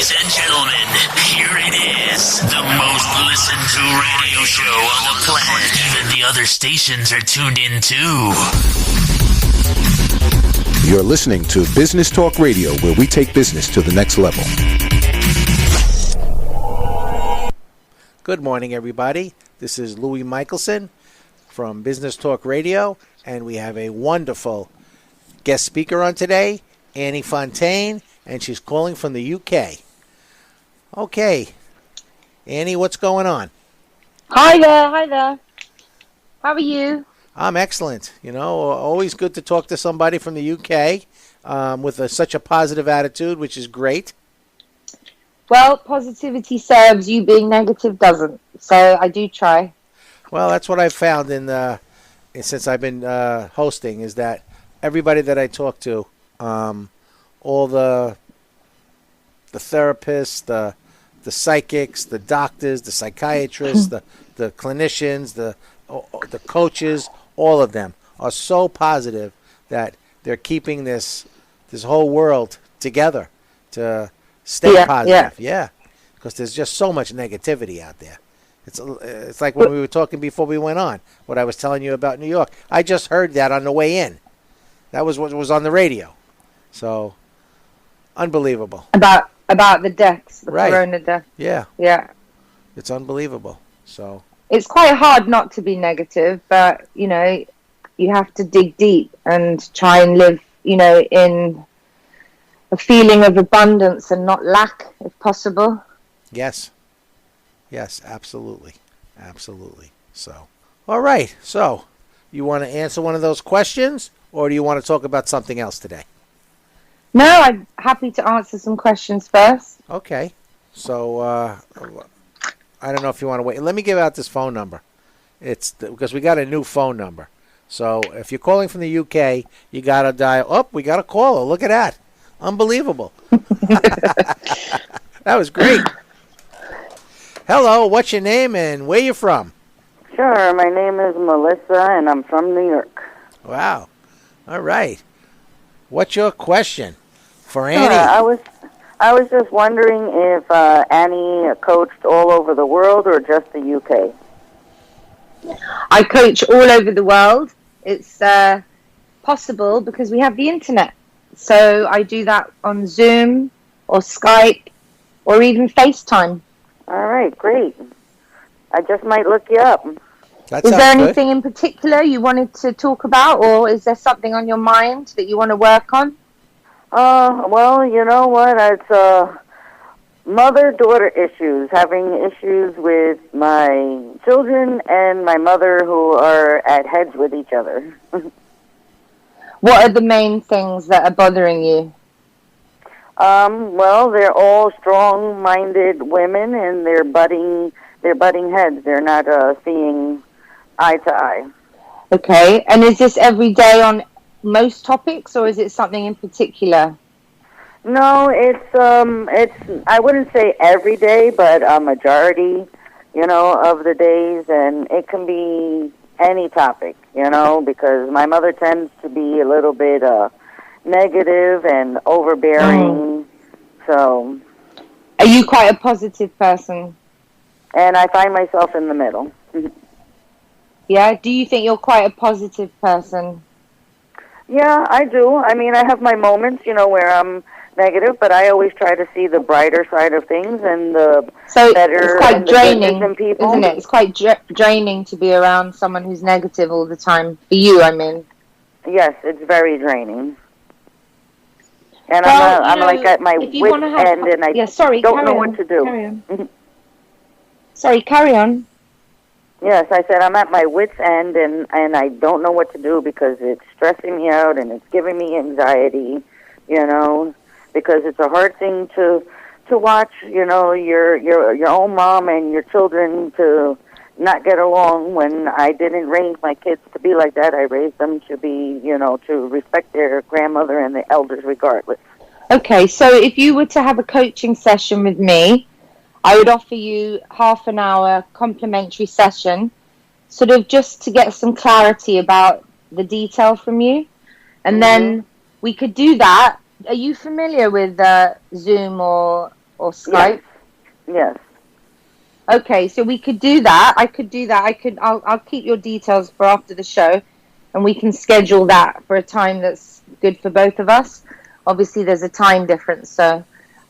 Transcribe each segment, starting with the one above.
Ladies and gentlemen, here it is. The most listened to radio show on the planet. Even the other stations are tuned in too. You're listening to Business Talk Radio, where we take business to the next level. Good morning, everybody. This is Louis Michelson from Business Talk Radio, and we have a wonderful guest speaker on today, Annie Fontaine, and she's calling from the UK. Okay, Annie, what's going on? Hi there. How are you? I'm excellent. You know, always good to talk to somebody from the UK with such a positive attitude, which is great. Well, positivity serves, you being negative doesn't. So I do try. Well, that's what I've found since I've been hosting, is that everybody that I talk to, all the therapists, the psychics, the doctors, the psychiatrists, the clinicians, the coaches, all of them are so positive that they're keeping this whole world together to stay positive. Yeah, because there's just so much negativity out there. It's like when we were talking before we went on, what I was telling you about New York. I just heard that on the way in. That was what was on the radio. So, unbelievable. About the deaths, the corona deaths. Yeah. It's unbelievable. So it's quite hard not to be negative, but you know, you have to dig deep and try and live, you know, in a feeling of abundance and not lack, if possible. Yes, absolutely. So, all right. So, you want to answer one of those questions, or do you want to talk about something else today? No, I'm happy to answer some questions first. Okay. So, I don't know if you want to wait. Let me give out this phone number. It's because we got a new phone number. So, if you're calling from the UK, you got to dial. Oh, we got a caller. Look at that. Unbelievable. That was great. Hello, what's your name and where you from? Sure, my name is Melissa, and I'm from New York. Wow. All right. What's your question for Annie? I was just wondering if Annie coached all over the world or just the UK. I coach all over the world. It's possible because we have the internet. So I do that on Zoom or Skype or even FaceTime. All right, great. I just might look you up. Is there anything in particular you wanted to talk about, or is there something on your mind that you want to work on? Well, you know what? It's mother-daughter issues, having issues with my children and my mother who are at heads with each other. What are the main things that are bothering you? Well, they're all strong-minded women, and they're butting heads. They're not seeing eye to eye. Okay, and is this every day on most topics, or is it something in particular? No, it's I wouldn't say every day, but a majority, you know, of the days, and it can be any topic, you know, because my mother tends to be a little bit negative and overbearing. So, are you quite a positive person? And I find myself in the middle. Yeah, do you think you're quite a positive person? Yeah, I do. I mean, I have my moments, you know, where I'm negative, but I always try to see the brighter side of things and the better. It's quite draining, in people. Isn't it? It's quite draining to be around someone who's negative all the time. For you, I mean. Yes, it's very draining. And well, I'm like at my wit's end, and I don't know what to do. Carry on. Sorry, carry on. Yes, I said I'm at my wit's end, and I don't know what to do because it's stressing me out and it's giving me anxiety, you know, because it's a hard thing to watch, you know, your own mom and your children to not get along. When I didn't raise my kids to be like that, I raised them to be, you know, to respect their grandmother and the elders regardless. Okay, so if you were to have a coaching session with me, I would offer you half an hour complimentary session, sort of just to get some clarity about the detail from you. And then we could do that. Are you familiar with Zoom or or Skype? Yes. Okay, so we could do that. I could do that. I'll keep your details for after the show, and we can schedule that for a time that's good for both of us. Obviously, there's a time difference, so.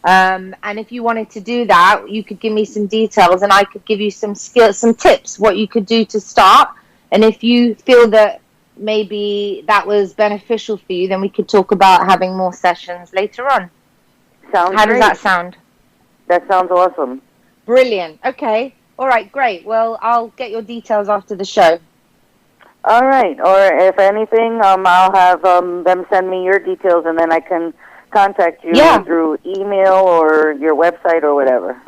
And if you wanted to do that, you could give me some details, and I could give you some skills, some tips, what you could do to start. And if you feel that maybe that was beneficial for you, then we could talk about having more sessions later on. Sounds How great. does that sound? That sounds awesome. Brilliant. Okay. All right. Great. Well, I'll get your details after the show. All right. Or if anything, I'll have them send me your details, and then I can contact you through email or your website or whatever.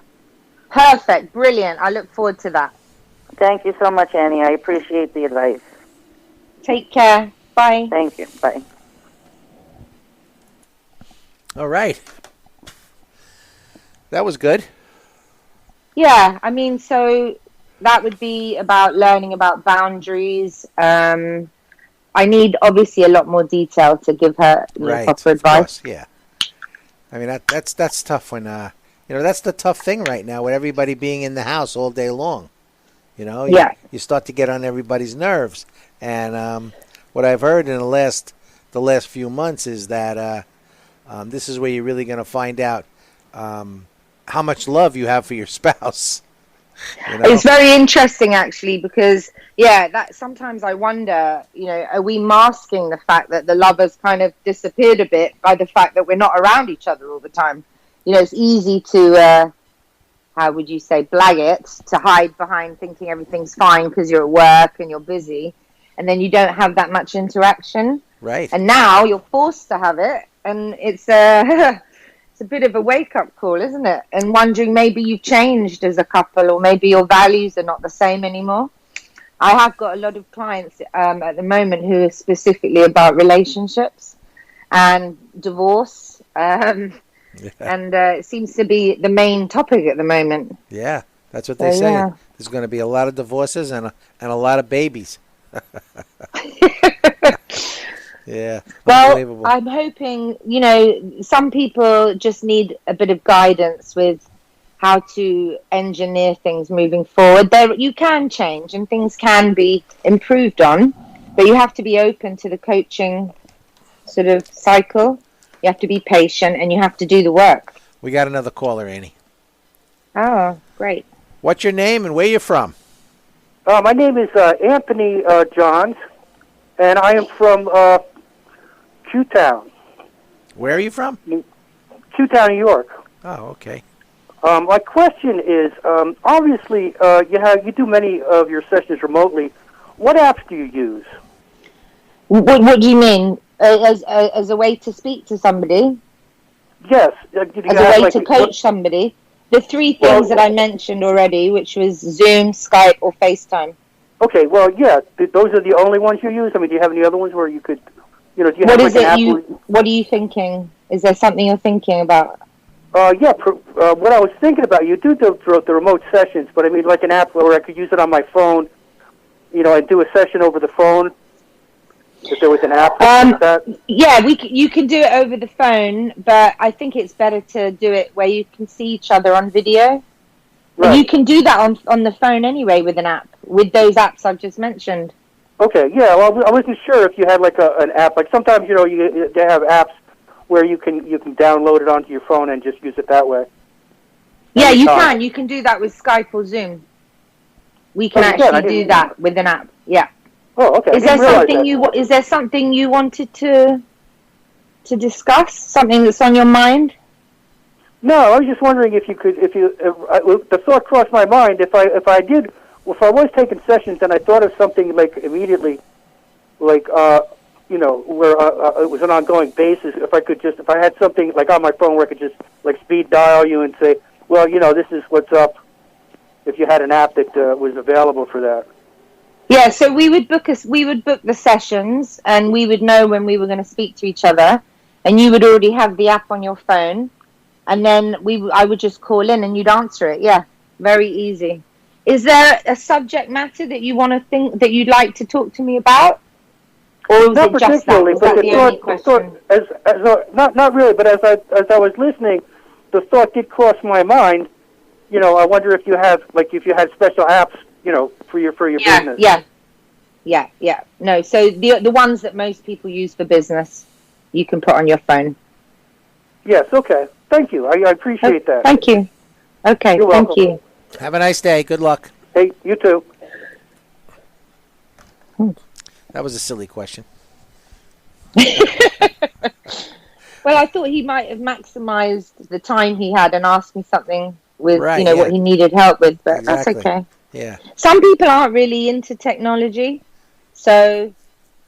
Perfect. Brilliant. I look forward to that. Thank you so much, Annie. I appreciate the advice. Take care. Bye. Thank you. Bye. All right. That was good. Yeah. I mean, so that would be about learning about boundaries. I need obviously a lot more detail to give her proper advice. Course, yeah. I mean that's tough when that's the tough thing right now with everybody being in the house all day long. You start to get on everybody's nerves, and what I've heard in the last few months is that this is where you're really going to find out how much love you have for your spouse. It's very interesting, actually, because that sometimes I wonder, are we masking the fact that the love has kind of disappeared a bit by the fact that we're not around each other all the time? It's easy to, how would you say, blag it, to hide behind thinking everything's fine because you're at work and you're busy, and then you don't have that much interaction. Right. And now you're forced to have it, and it's it's a bit of a wake-up call, isn't it? And wondering maybe you've changed as a couple, or maybe your values are not the same anymore. I have got a lot of clients at the moment who are specifically about relationships and divorce, and it seems to be the main topic at the moment. Yeah, that's what they say. Yeah. There's going to be a lot of divorces and a lot of babies. Yeah. Well, I'm hoping, some people just need a bit of guidance with how to engineer things moving forward. You can change and things can be improved on, but you have to be open to the coaching sort of cycle. You have to be patient and you have to do the work. We got another caller, Annie. Oh, great. What's your name and where you from? My name is Anthony Johns, and I am from Q-Town. Where are you from? Q-Town, New York. Oh, okay. My question is, obviously, you do many of your sessions remotely. What apps do you use? What do you mean? As a way to speak to somebody? Yes. As a way to coach somebody? The three things that I mentioned already, which was Zoom, Skype, or FaceTime. Okay, well, yeah, those are the only ones you use? I mean, do you have any other ones where you could, do you have what like is an it app? What are you thinking? Is there something you're thinking about? What I was thinking about, you do the remote sessions, but I mean like an app where I could use it on my phone, and do a session over the phone. If there was an app like that. Yeah, you can do it over the phone, but I think it's better to do it where you can see each other on video. Right. And you can do that on the phone anyway with an app, with those apps I've just mentioned. Okay, yeah, well, I wasn't sure if you had like an app. Like sometimes, they have apps where you can download it onto your phone and just use it that way. Yeah, you can. You can do that with Skype or Zoom. We can actually do that with an app. Yeah. Oh, okay. Is there something you wanted to discuss? Something that's on your mind? No, I was just wondering if the thought crossed my mind if I was taking sessions and I thought of something like immediately, like where it was an ongoing basis. If I had something like on my phone where I could just like speed dial you and say, well, this is what's up. If you had an app that was available for that. Yeah, so we would book the sessions, and we would know when we were going to speak to each other, and you would already have the app on your phone, and then I would just call in and you'd answer it. Yeah, very easy. Is there a subject matter that you want to think that you'd like to talk to me about, or was it just that? Was that the only question? Not really, but as I was listening, the thought did cross my mind. I wonder if you have if you had special apps, for your business. Yeah. No, so the ones that most people use for business, you can put on your phone. Yes. Okay. Thank you. I appreciate that. Thank you. Okay. You're thank welcome. you. Have a nice day. Good luck. Hey, you too. That was a silly question. Well, I thought he might have maximized the time he had and asked me something with what he needed help with, but Exactly. that's okay. Yeah. Some people aren't really into technology, so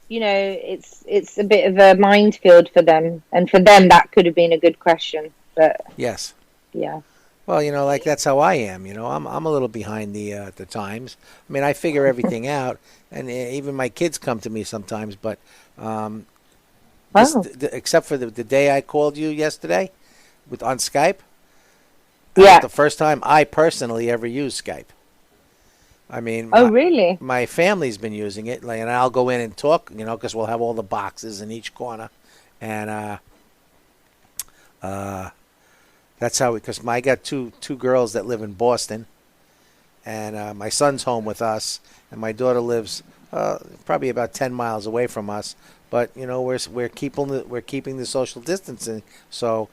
it's a bit of a minefield for them, and for them that could have been a good question. But Yes. yeah. Well, that's how I am. I'm a little behind the times. I mean, I figure everything out, and even my kids come to me sometimes. But except for the day I called you yesterday, on Skype. Yeah. The first time I personally ever used Skype. I mean. Really? My family's been using it, and I'll go in and talk, because we'll have all the boxes in each corner, and that's how. Because I got two girls that live in Boston, and my son's home with us, and my daughter lives probably about 10 miles away from us. But we're keeping the social distancing. So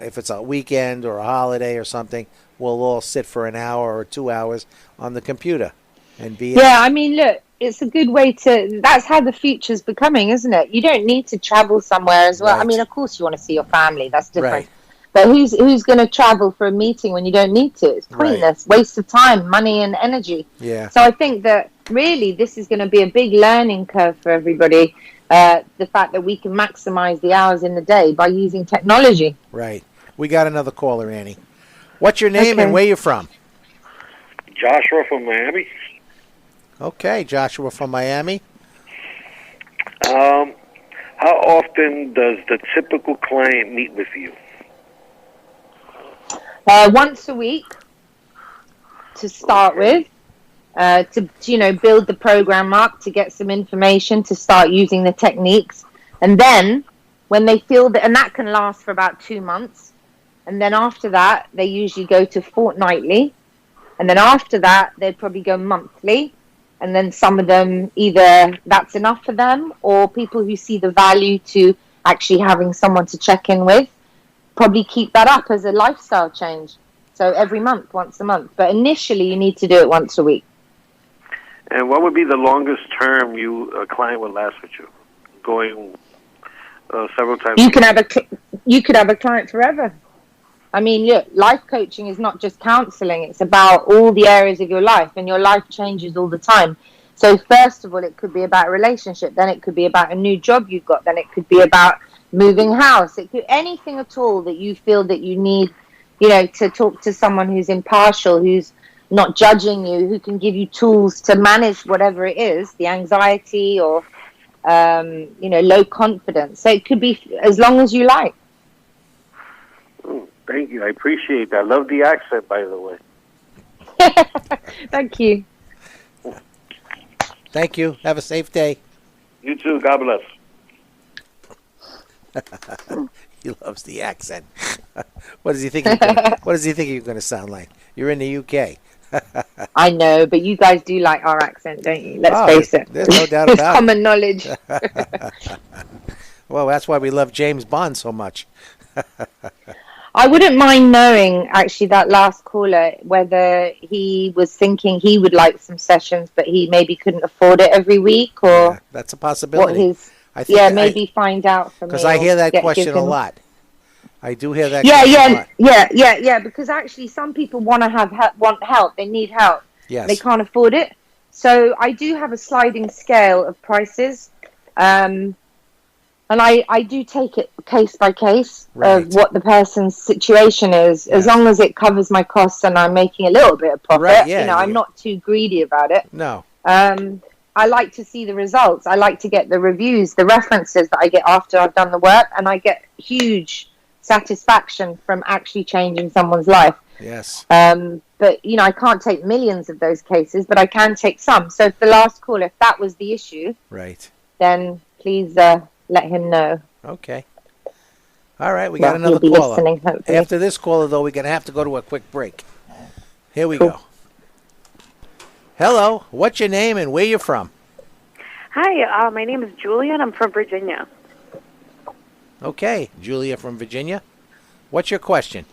if it's a weekend or a holiday or something, we'll all sit for an hour or 2 hours on the computer and be. Yeah, I mean, look, it's a good way to. That's how the future's becoming, isn't it? You don't need to travel somewhere as well. Right. I mean, of course, you want to see your family. That's different. Right. But who's going to travel for a meeting when you don't need to? It's pointless, waste of time, money, and energy. Yeah. So I think that really this is going to be a big learning curve for everybody. The fact that we can maximize the hours in the day by using technology. Right. We got another caller, Annie. What's your name and where you from? Joshua from Miami. Okay, Joshua from Miami. How often does the typical client meet with you? Once a week to start with, to build the program up, to get some information, to start using the techniques, and then when they feel that, and that can last for about 2 months, and then after that they usually go to fortnightly, and then after that they'd probably go monthly, and then some of them either that's enough for them, or people who see the value to actually having someone to check in with probably keep that up as a lifestyle change. So every month, once a month. But initially, you need to do it once a week. And what would be the longest term a client would last with you? Going several times. You could have a client forever. I mean, look, life coaching is not just counseling. It's about all the areas of your life, and your life changes all the time. So first of all, it could be about a relationship. Then it could be about a new job you've got. Then it could be about moving house. It could anything at all that you feel that you need, to talk to someone who's impartial, who's not judging you, who can give you tools to manage whatever it is, the anxiety or, low confidence. So it could be as long as you like. Thank you. I appreciate that. I love the accent, by the way. Thank you. Thank you. Have a safe day. You too. God bless. He loves the accent. What does he think? What does he think you're going to sound like? You're in the UK. I know, but you guys do like our accent, don't you? Let's face it. There's no doubt it's about common knowledge. Well, that's why we love James Bond so much. I wouldn't mind knowing, actually, that last caller, whether he was thinking he would like some sessions, but he maybe couldn't afford it every week, or that's a possibility. What his maybe find out from me. Because I hear that question a lot. I do hear that. Yeah. Because actually, some people want help. They need help. Yes. They can't afford it. So I do have a sliding scale of prices, and I do take it case by case of what the person's situation is. As long as it covers my costs and I'm making a little bit of profit. Right. Yeah, I'm not too greedy about it. No. I like to see the results. I like to get the reviews, the references that I get after I've done the work, and I get huge satisfaction from actually changing someone's life. Yes. But, I can't take millions of those cases, but I can take some. So if the last call, if that was the issue, right, then please let him know. Okay. All right, we got another you'll be caller. listening, hopefully. After this caller, though, we're going to have to go to a quick break. Here we go. Hello, what's your name and where you from? Hi, my name is Julia, and I'm from Virginia. Okay, Julia from Virginia. What's your question?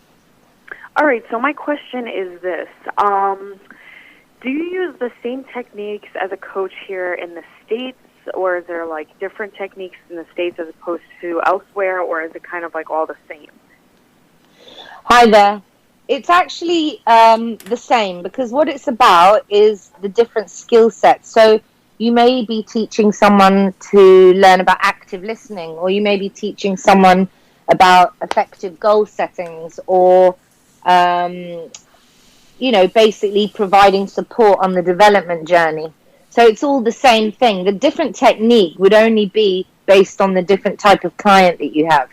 All right, so my question is this. Do you use the same techniques as a coach here in the States, or is there, like, different techniques in the States as opposed to elsewhere, or is it kind of, like, all the same? Hi there. It's actually the same, because what it's about is the different skill sets. So you may be teaching someone to learn about active listening, or you may be teaching someone about effective goal settings, or basically providing support on the development journey. So it's all the same thing. The different technique would only be based on the different type of client that you have.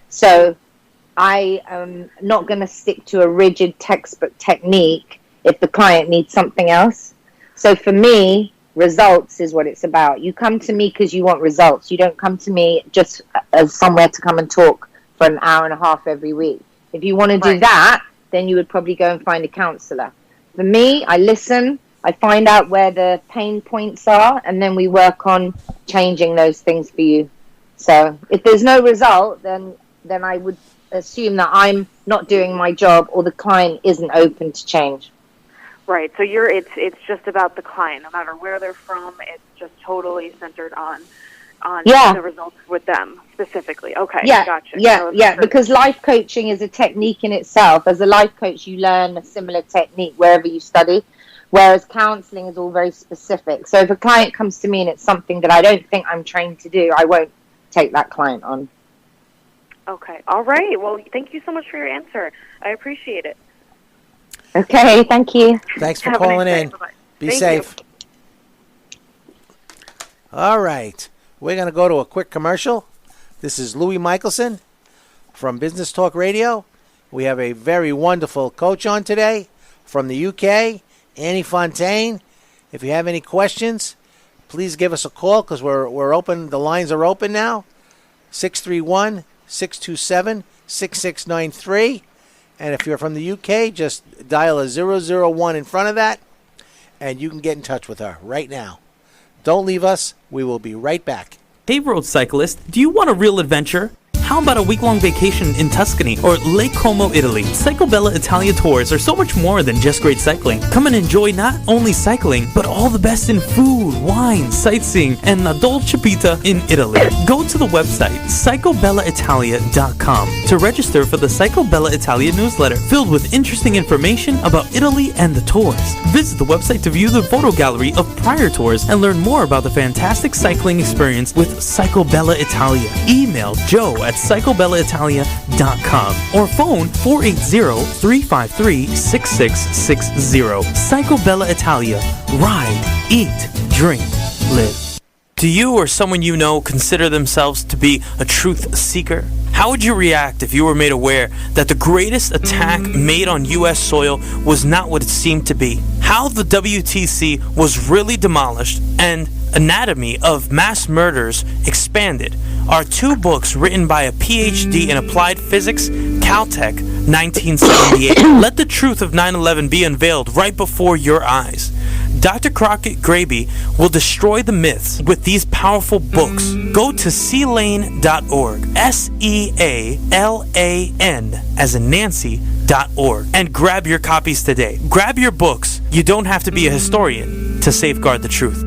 So I am not going to stick to a rigid textbook technique if the client needs something else. So for me, results is what it's about. You come to me because you want results. You don't come to me just as somewhere to come and talk for an hour and a half every week. If you want to do that, then you would probably go and find a counselor. For me, I listen, I find out where the pain points are, and then we work on changing those things for you. So if there's no result, then I would assume that I'm not doing my job, or the client isn't open to change. Right, so it's just about the client, no matter where they're from. It's just totally centered on the results with them specifically. Okay, gotcha. Because life coaching is a technique in itself. As a life coach, you learn a similar technique wherever you study, whereas counseling is all very specific. So if a client comes to me and it's something that I don't think I'm trained to do, I won't take that client on. Okay, all right. Well, thank you so much for your answer. I appreciate it. Okay, thank you. Thanks for calling in. Be safe. All right. We're going to go to a quick commercial. This is Louis Michelson from Business Talk Radio. We have a very wonderful coach on today from the UK, Annie Fontaine. If you have any questions, please give us a call because we're open. The lines are open now. 631-627-6693. And if you're from the UK, just dial a 001 in front of that, and you can get in touch with her right now. Don't leave us. We will be right back. Hey, road cyclist, do you want a real adventure? How about a week-long vacation in Tuscany or Lake Como, Italy? Cyclobella Italia tours are so much more than just great cycling. Come and enjoy not only cycling, but all the best in food, wine, sightseeing, and la dolce vita in Italy. Go to the website cyclobellaitalia.com to register for the Cyclobella Italia newsletter, filled with interesting information about Italy and the tours. Visit the website to view the photo gallery of prior tours and learn more about the fantastic cycling experience with Cyclobella Italia. Email Joe at cyclobellaitalia.com or phone 480-353-6660. Cyclobella Italia. Ride, eat, drink, live. Do you or someone you know consider themselves to be a truth seeker? How would you react if you were made aware that the greatest attack made on U.S. soil was not what it seemed to be? How the WTC was really demolished and Anatomy of Mass Murders Expanded are two books written by a PhD in Applied Physics, Caltech, 1978. Let the truth of 9/11 be unveiled right before your eyes. Dr. Crockett Graby will destroy the myths with these powerful books. Go to sealan.org, SEALAN as in Nancy.org, and grab your copies today. Grab your books. You don't have to be a historian to safeguard the truth.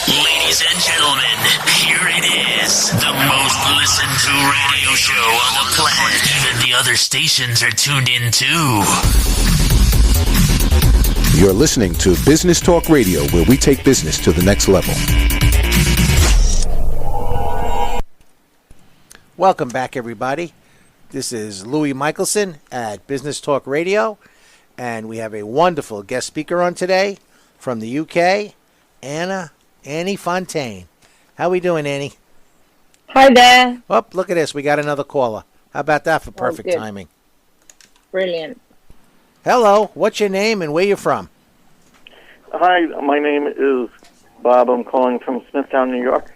Ladies and gentlemen, here it is, the most listened to radio show on the planet. Even the other stations are tuned in too. You're listening to Business Talk Radio, where we take business to the next level. Welcome back, everybody. This is Louis Michelson at Business Talk Radio, and we have a wonderful guest speaker on today from the UK, Annie Fontaine. How we doing, Annie? Hi there. Oh, look at this. We got another caller. How about that for perfect good. timing? Brilliant. Hello. What's your name and where you from? Hi, my name is Bob. I'm calling from Smithtown, New York.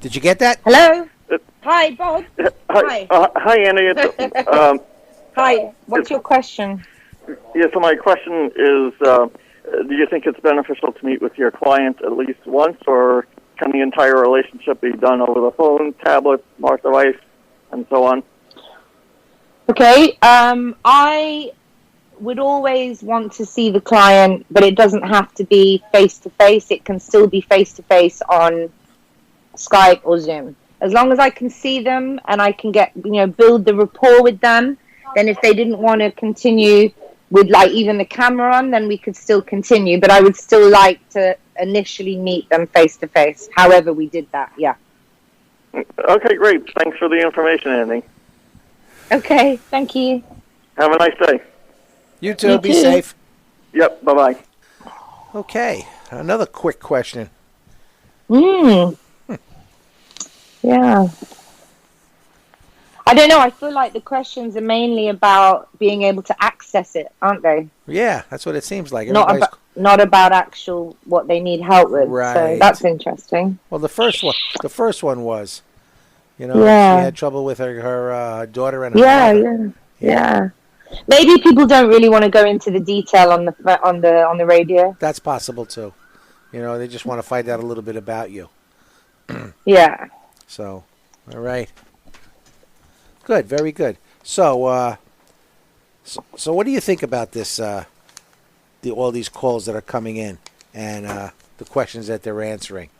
Did you get that? Hello. Hi, Bob. Hi. Hi, Annie. Hi. What's your question? Yeah, so my question is, do you think it's beneficial to meet with your client at least once, or can the entire relationship be done over the phone, tablet, smart device, and so on? Okay. I would always want to see the client, but it doesn't have to be face-to-face. It can still be face-to-face on Skype or Zoom. As long as I can see them and I can get, build the rapport with them, then if they didn't want to continue with even the camera on, then we could still continue. But I would still like to initially meet them face to face. However we did that, yeah. Okay, great. Thanks for the information, Annie. Okay, thank you. Have a nice day. You too. Be safe. Yep. Bye-bye. Okay. Another quick question. Yeah. I don't know. I feel like the questions are mainly about being able to access it, aren't they? Yeah, that's what it seems like. Not about actual what they need help with. Right. So that's interesting. Well, the first one was, she had trouble with her daughter and her mother. Yeah. Maybe people don't really want to go into the detail on the radio. That's possible too. They just want to find out a little bit about you. Yeah. So, all right. Good, very good. So, so what do you think about this? All these calls that are coming in, and the questions that they're answering,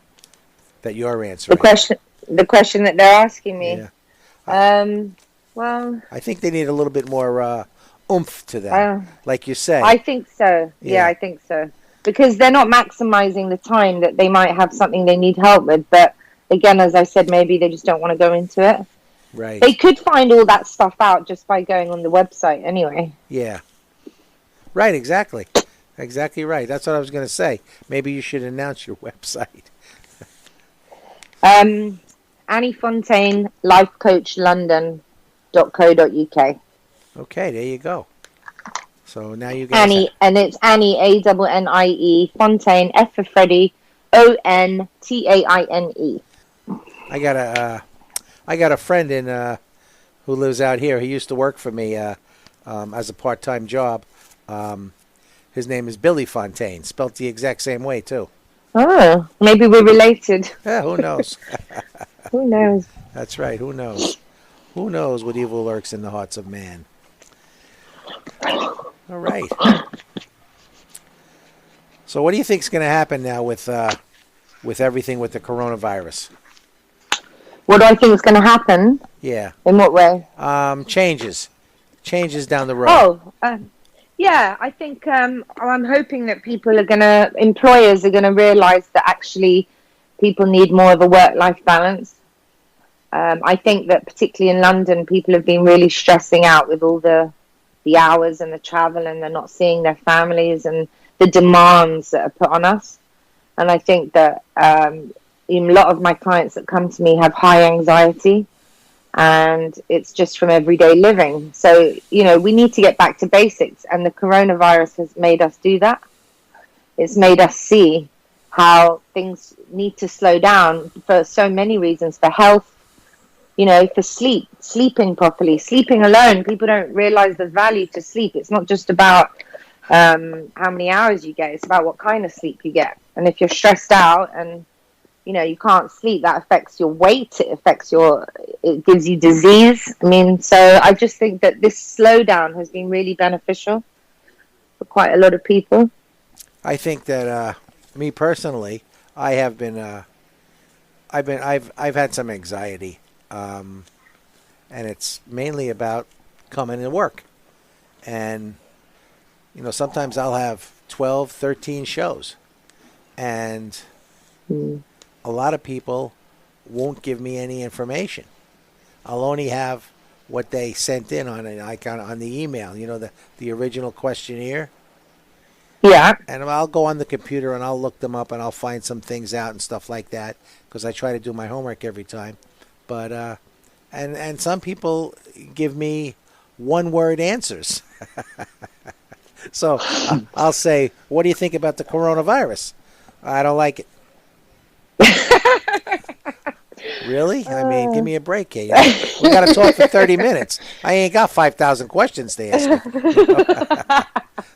that you're answering. The question that they're asking me. Yeah. Well, I think they need a little bit more oomph to them, like you say. I think so. Yeah, I think so. Because they're not maximizing the time that they might have something they need help with, but again, as I said, maybe they just don't want to go into it. Right. They could find all that stuff out just by going on the website anyway. Yeah. Right, exactly. Exactly right. That's what I was going to say. Maybe you should announce your website. Annie Fontaine, lifecoachlondon.co.uk. Okay, there you go. So now you guys Annie, and it's Annie, Annie, Fontaine, F for Freddy, Ontaine. I got a friend who lives out here. He used to work for me as a part-time job. His name is Billy Fontaine, spelt the exact same way too. Oh, maybe we're related. Yeah, who knows? Who knows? That's right. Who knows? Who knows what evil lurks in the hearts of man? All right. So, what do you think is going to happen now with everything with the coronavirus? What do I think is going to happen? Yeah. In what way? Changes down the road. Yeah, I think I'm hoping that employers are going to realize that actually people need more of a work-life balance. I think that particularly in London, people have been really stressing out with all the hours and the travel, and they're not seeing their families and the demands that are put on us. And I think that a lot of my clients that come to me have high anxiety, and it's just from everyday living. So, we need to get back to basics, and the coronavirus has made us do that. It's made us see how things need to slow down for so many reasons, for health, for sleeping properly, sleeping alone. People don't realize the value to sleep. It's not just about how many hours you get. It's about what kind of sleep you get. And if you're stressed out and, you can't sleep, that affects your weight. It gives you disease. So I just think that this slowdown has been really beneficial for quite a lot of people. I think that, me personally, I've had some anxiety. And it's mainly about coming to work. And, sometimes I'll have 12, 13 shows. And a lot of people won't give me any information. I'll only have what they sent in on an icon on the email, the original questionnaire. Yeah. And I'll go on the computer and I'll look them up and I'll find some things out and stuff like that because I try to do my homework every time. But and some people give me one-word answers. So I'll say, "What do you think about the coronavirus?" I don't like it. Really? I mean, give me a break here. You know? We got to talk for 30 minutes. I ain't got 5,000 questions to ask you.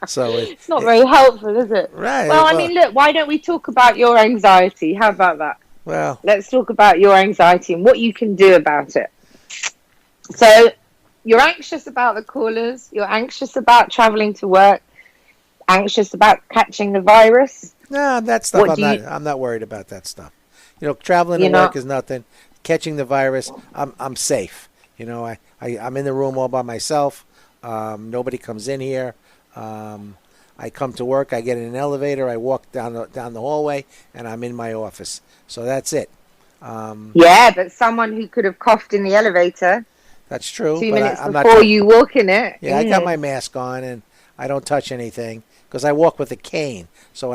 So it's not very helpful, is it? Right. Well, I mean, look, why don't we talk about your anxiety? How about that? Well, let's talk about your anxiety and what you can do about it. So, you're anxious about the callers. You're anxious about traveling to work. Anxious about catching the virus. No, that stuff I'm not worried about that stuff. You know, traveling to work is nothing. Catching the virus, I'm safe. You know, I'm in the room all by myself. Nobody comes in here. I come to work. I get in an elevator. I walk down the hallway, and I'm in my office. So that's it. Yeah, but someone who could have coughed in the elevator. That's true. 2 minutes before you walk in it. Yeah, I got my mask on, and I don't touch anything because I walk with a cane. So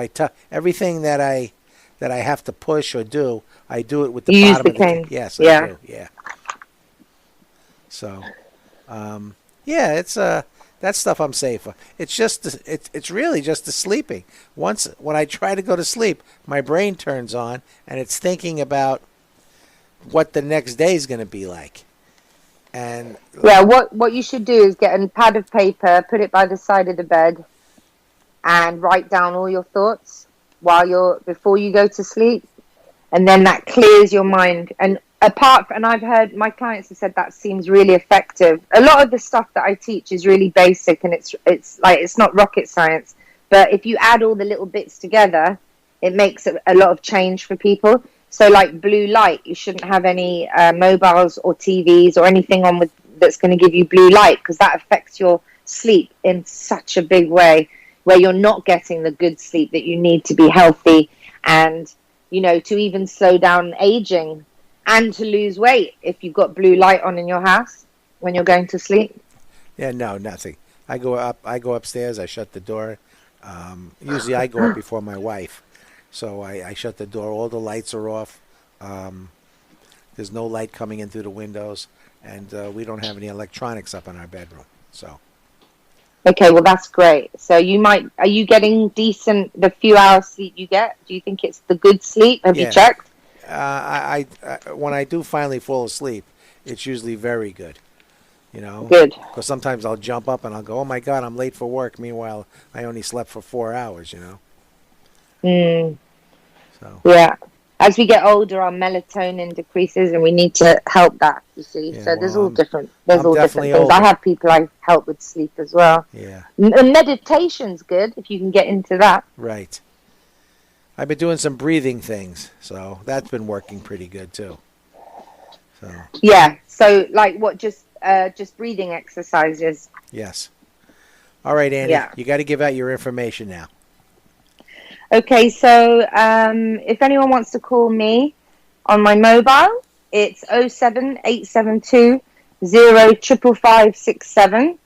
everything that I have to push or do, I do it with the bottom of the cane. Yes, I do. Yeah. So, it's that stuff I'm safe. It's just it's really just the sleeping. When I try to go to sleep, my brain turns on and it's thinking about what the next day is going to be like. And what you should do is get a pad of paper, put it by the side of the bed, and write down all your thoughts before you go to sleep, and then that clears your mind. And I've heard my clients have said that seems really effective. A lot of the stuff that I teach is really basic, and it's not rocket science. But if you add all the little bits together, it makes a lot of change for people. So, like blue light, you shouldn't have any mobiles or TVs or anything on that's going to give you blue light, because that affects your sleep in such a big way, where you're not getting the good sleep that you need to be healthy, and to even slow down aging and to lose weight if you've got blue light on in your house when you're going to sleep. Yeah, no, nothing. I go upstairs. I shut the door. Usually, I go up before my wife. So I shut the door. All the lights are off. There's no light coming in through the windows, and we don't have any electronics up in our bedroom. So. Okay, well that's great. So are you getting the few hours sleep you get? Do you think it's the good sleep? Have you checked? I when I do finally fall asleep, it's usually very good. Good. Because sometimes I'll jump up and I'll go, oh my God, I'm late for work. Meanwhile, I only slept for 4 hours. So. Yeah. As we get older, our melatonin decreases, and we need to help that. You see, so there's all different things. Older. I have people I help with sleep as well. Yeah. And meditation's good if you can get into that. Right. I've been doing some breathing things, so that's been working pretty good too. So. Yeah. So, like what? Just breathing exercises. Yes. All right, Annie. Yeah. You got to give out your information now. Okay, so if anyone wants to call me on my mobile, it's 07872 05567.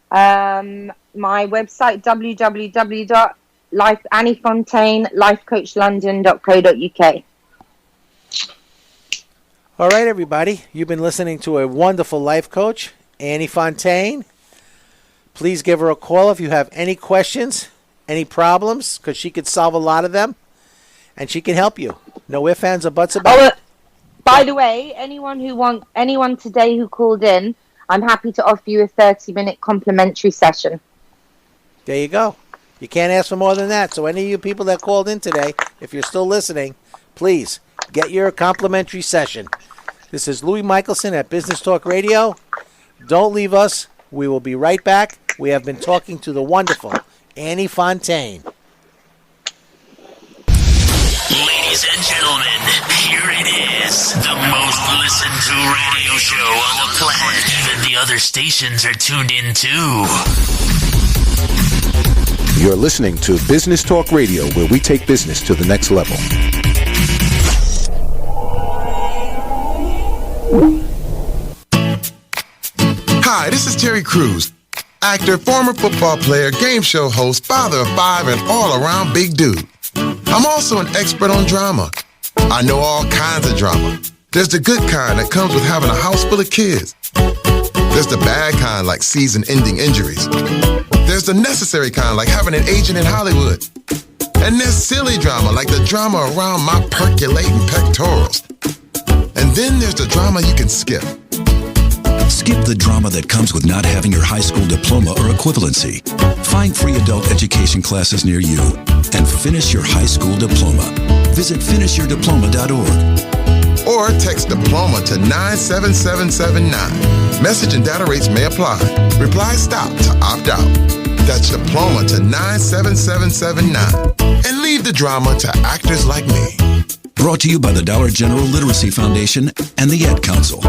My website, www.anniefontaine.lifecoachlondon.co.uk. All right, everybody. You've been listening to a wonderful life coach, Annie Fontaine. Please give her a call if you have any questions. Any problems, because she could solve a lot of them, and she can help you. No ifs, ands, or buts about it. By the way, anyone today who called in, I'm happy to offer you a 30-minute complimentary session. There you go. You can't ask for more than that. So any of you people that called in today, if you're still listening, please get your complimentary session. This is Louis Michelson at Business Talk Radio. Don't leave us. We will be right back. We have been talking to the wonderful Annie Fontaine. Ladies and gentlemen, here it is. The most listened to radio show on the planet. Even the other stations are tuned in too. You're listening to Business Talk Radio, where we take business to the next level. Hi, this is Terry Crews. Actor, former football player, game show host, father of 5, and all-around big dude. I'm also an expert on drama. I know all kinds of drama. There's the good kind that comes with having a house full of kids. There's the bad kind, like season-ending injuries. There's the necessary kind, like having an agent in Hollywood. And there's silly drama, like the drama around my percolating pectorals. And then there's the drama you can skip. Skip the drama that comes with not having your high school diploma or equivalency. Find free adult education classes near you and finish your high school diploma. Visit finishyourdiploma.org. Or text diploma to 97779. Message and data rates may apply. Reply STOP to opt out. That's diploma to 97779. And leave the drama to actors like me. Brought to you by the Dollar General Literacy Foundation and the Ad Council.